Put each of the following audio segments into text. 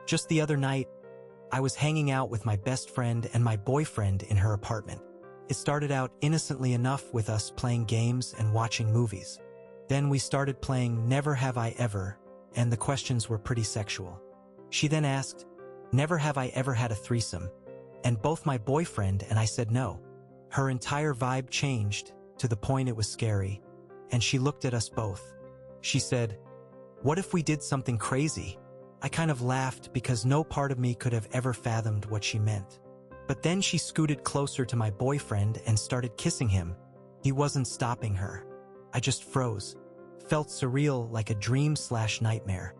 Just the other night, I was hanging out with my best friend and my boyfriend in her apartment. It started out innocently enough with us playing games and watching movies. Then we started playing Never Have I Ever, and the questions were pretty sexual. She then asked, "Never have I ever had a threesome?" And both my boyfriend and I said no. Her entire vibe changed to the point it was scary, and she looked at us both. She said, "What if we did something crazy?" I kind of laughed because no part of me could have ever fathomed what she meant. But then she scooted closer to my boyfriend and started kissing him. He wasn't stopping her. I just froze. Felt surreal, like a dream/nightmare.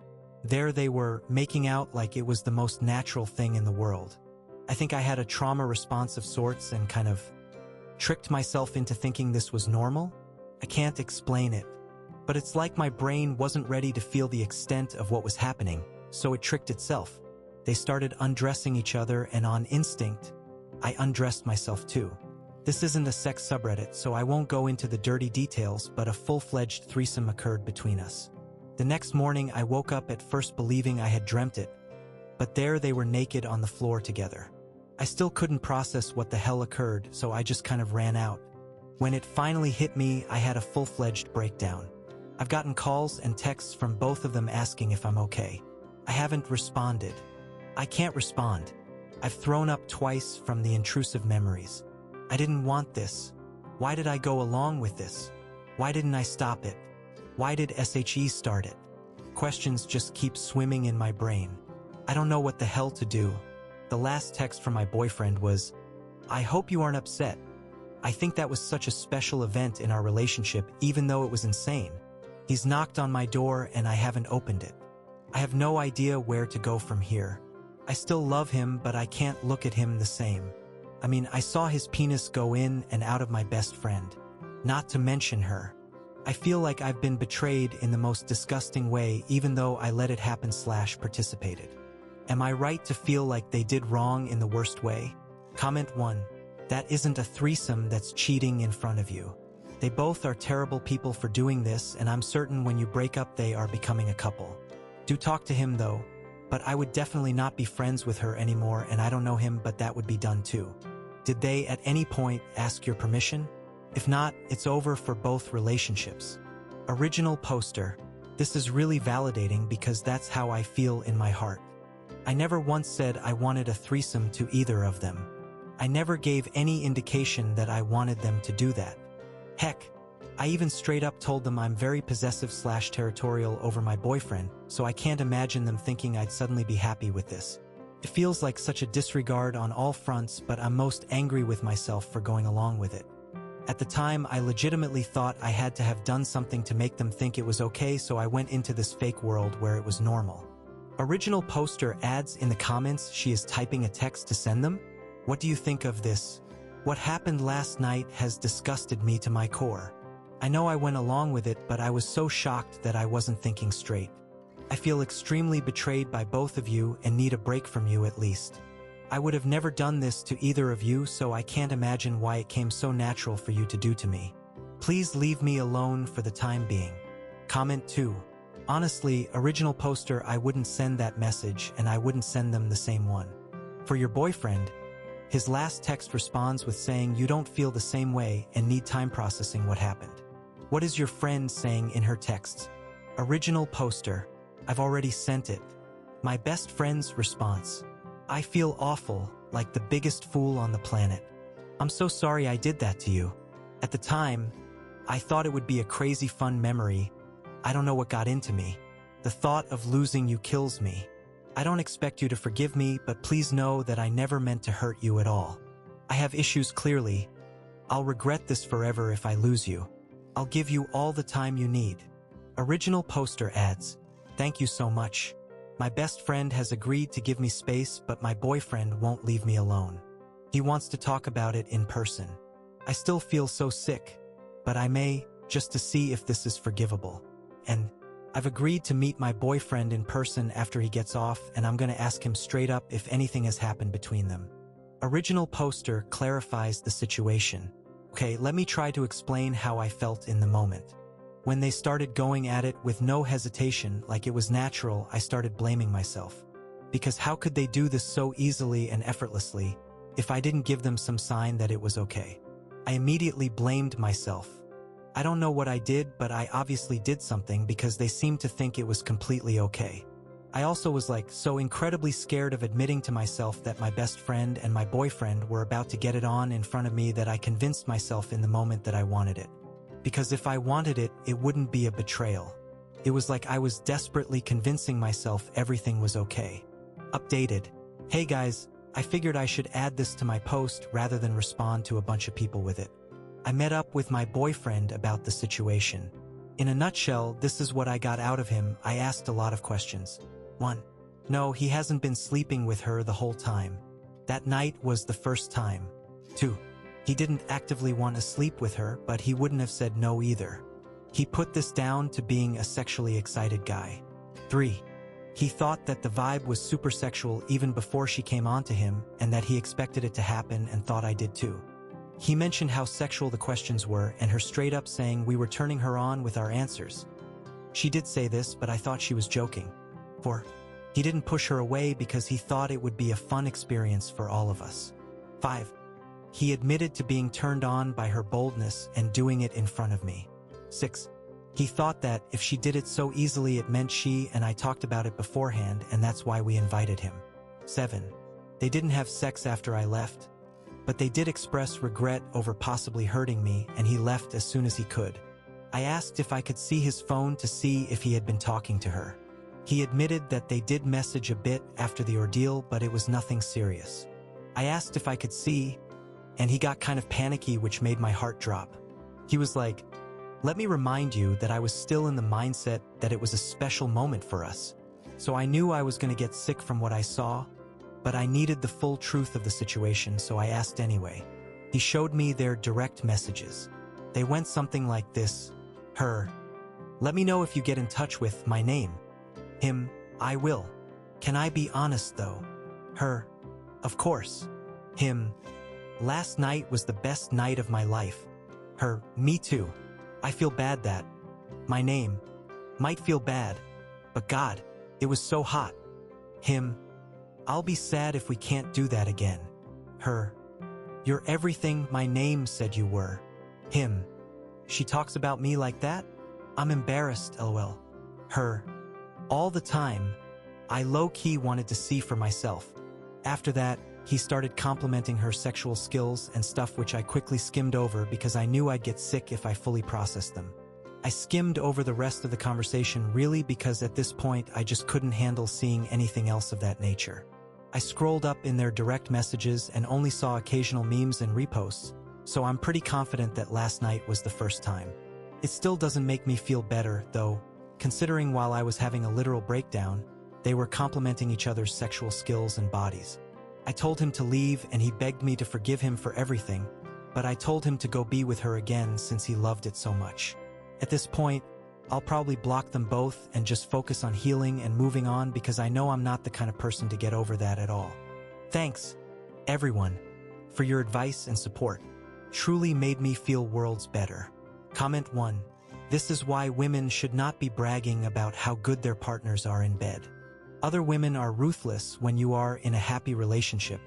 There they were, making out like it was the most natural thing in the world. I think I had a trauma response of sorts and kind of tricked myself into thinking this was normal. I can't explain it, but it's like my brain wasn't ready to feel the extent of what was happening, so it tricked itself. They started undressing each other, and on instinct, I undressed myself too. This isn't a sex subreddit, so I won't go into the dirty details, but a full-fledged threesome occurred between us. The next morning, I woke up at first believing I had dreamt it, but there they were naked on the floor together. I still couldn't process what the hell occurred, so I just kind of ran out. When it finally hit me, I had a full-fledged breakdown. I've gotten calls and texts from both of them asking if I'm okay. I haven't responded. I can't respond. I've thrown up twice from the intrusive memories. I didn't want this. Why did I go along with this? Why didn't I stop it? Why did SHE start it? Questions just keep swimming in my brain. I don't know what the hell to do. The last text from my boyfriend was, "I hope you aren't upset. I think that was such a special event in our relationship, even though it was insane. He's knocked on my door and I haven't opened it. I have no idea where to go from here. I still love him, but I can't look at him the same. I mean, I saw his penis go in and out of my best friend. Not to mention her. I feel like I've been betrayed in the most disgusting way, even though I let it happen/participated. Am I right to feel like they did wrong in the worst way?" Comment 1. That isn't a threesome, that's cheating in front of you. They both are terrible people for doing this, and I'm certain when you break up they are becoming a couple. Do talk to him though, but I would definitely not be friends with her anymore, and I don't know him, but that would be done too. Did they at any point ask your permission? If not, it's over for both relationships. Original poster. This is really validating because that's how I feel in my heart. I never once said I wanted a threesome to either of them. I never gave any indication that I wanted them to do that. Heck, I even straight up told them I'm very possessive/territorial over my boyfriend, so I can't imagine them thinking I'd suddenly be happy with this. It feels like such a disregard on all fronts, but I'm most angry with myself for going along with it. At the time, I legitimately thought I had to have done something to make them think it was okay, so I went into this fake world where it was normal. Original poster adds in the comments she is typing a text to send them. What do you think of this? What happened last night has disgusted me to my core. I know I went along with it, but I was so shocked that I wasn't thinking straight. I feel extremely betrayed by both of you and need a break from you at least. I would have never done this to either of you, so I can't imagine why it came so natural for you to do to me. Please leave me alone for the time being. Comment 2. Honestly, original poster, I wouldn't send that message, and I wouldn't send them the same one. For your boyfriend, his last text responds with saying you don't feel the same way and need time processing what happened. What is your friend saying in her texts? Original poster. I've already sent it. My best friend's response. I feel awful, like the biggest fool on the planet. I'm so sorry I did that to you. At the time, I thought it would be a crazy fun memory. I don't know what got into me. The thought of losing you kills me. I don't expect you to forgive me, but please know that I never meant to hurt you at all. I have issues clearly. I'll regret this forever if I lose you. I'll give you all the time you need. Original poster adds, thank you so much. My best friend has agreed to give me space, but my boyfriend won't leave me alone. He wants to talk about it in person. I still feel so sick, but I may, just to see if this is forgivable. And I've agreed to meet my boyfriend in person after he gets off, and I'm gonna ask him straight up if anything has happened between them. Original poster clarifies the situation. Okay, let me try to explain how I felt in the moment. When they started going at it with no hesitation, like it was natural, I started blaming myself. because how could they do this so easily and effortlessly if I didn't give them some sign that it was okay? I immediately blamed myself. I don't know what I did, but I obviously did something because they seemed to think it was completely okay. I also was so incredibly scared of admitting to myself that my best friend and my boyfriend were about to get it on in front of me that I convinced myself in the moment that I wanted it. Because if I wanted it, it wouldn't be a betrayal. It was like I was desperately convincing myself everything was okay. Updated. Hey guys, I figured I should add this to my post rather than respond to a bunch of people with it. I met up with my boyfriend about the situation. In a nutshell, this is what I got out of him. I asked a lot of questions. 1. No, he hasn't been sleeping with her the whole time. That night was the first time. 2. He didn't actively want to sleep with her, but he wouldn't have said no either. He put this down to being a sexually excited guy. 3. He thought that the vibe was super sexual even before she came on to him, and that he expected it to happen and thought I did too. He mentioned how sexual the questions were and her straight up saying we were turning her on with our answers. She did say this, but I thought she was joking. 4. He didn't push her away because he thought it would be a fun experience for all of us. 5. He admitted to being turned on by her boldness and doing it in front of me. 6. He thought that if she did it so easily it meant she and I talked about it beforehand and that's why we invited him. 7. They didn't have sex after I left, but they did express regret over possibly hurting me and he left as soon as he could. I asked if I could see his phone to see if he had been talking to her. He admitted that they did message a bit after the ordeal, but it was nothing serious. I asked if I could see, and he got kind of panicky, which made my heart drop. He was like, "Let me remind you that I was still in the mindset that it was a special moment for us. So I knew I was going to get sick from what I saw, but I needed the full truth of the situation, so I asked anyway." He showed me their direct messages. They went something like this. Her: "Let me know if you get in touch with my name." Him: "I will. Can I be honest though?" Her: "Of course." Him: "Last night was the best night of my life." Her: "Me too. I feel bad that my name might feel bad, but God, it was so hot." Him: "I'll be sad if we can't do that again." Her: "You're everything my name said you were." Him: "She talks about me like that? I'm embarrassed, lol." Her: "All the time. I low-key wanted to see for myself." After that, he started complimenting her sexual skills and stuff, which I quickly skimmed over because I knew I'd get sick if I fully processed them. I skimmed over the rest of the conversation really because at this point I just couldn't handle seeing anything else of that nature. I scrolled up in their direct messages and only saw occasional memes and reposts, so I'm pretty confident that last night was the first time. It still doesn't make me feel better, though, considering while I was having a literal breakdown, they were complimenting each other's sexual skills and bodies. I told him to leave and he begged me to forgive him for everything, but I told him to go be with her again since he loved it so much. At this point, I'll probably block them both and just focus on healing and moving on because I know I'm not the kind of person to get over that at all. Thanks, everyone, for your advice and support. Truly made me feel worlds better. Comment 1. This is why women should not be bragging about how good their partners are in bed. Other women are ruthless when you are in a happy relationship,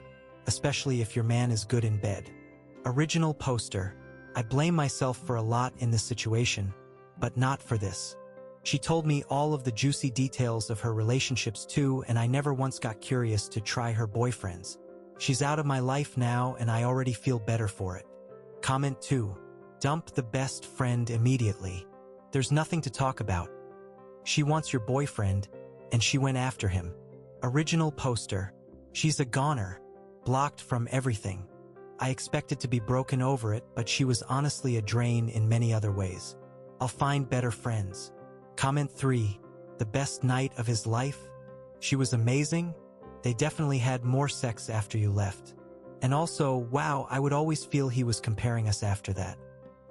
especially if your man is good in bed. Original poster. I blame myself for a lot in this situation, but not for this. She told me all of the juicy details of her relationships too, and I never once got curious to try her boyfriends. She's out of my life now and I already feel better for it. Comment 2. Dump the best friend immediately. There's nothing to talk about. She wants your boyfriend, and she went after him. Original poster. She's a goner. Blocked from everything. I expected to be broken over it, but she was honestly a drain in many other ways. I'll find better friends. Comment 3. The best night of his life? She was amazing. They definitely had more sex after you left. And also, wow, I would always feel he was comparing us after that.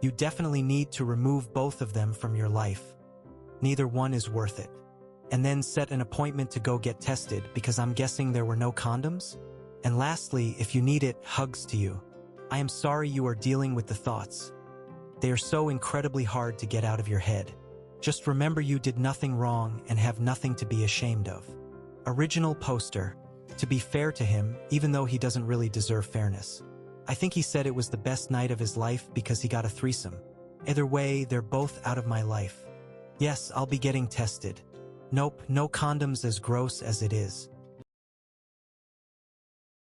You definitely need to remove both of them from your life. Neither one is worth it. And then set an appointment to go get tested because I'm guessing there were no condoms? And lastly, if you need it, hugs to you. I am sorry you are dealing with the thoughts. They are so incredibly hard to get out of your head. Just remember you did nothing wrong and have nothing to be ashamed of. Original poster. To be fair to him, even though he doesn't really deserve fairness. I think he said it was the best night of his life because he got a threesome. Either way, they're both out of my life. Yes, I'll be getting tested. Nope, no condoms as gross as it is.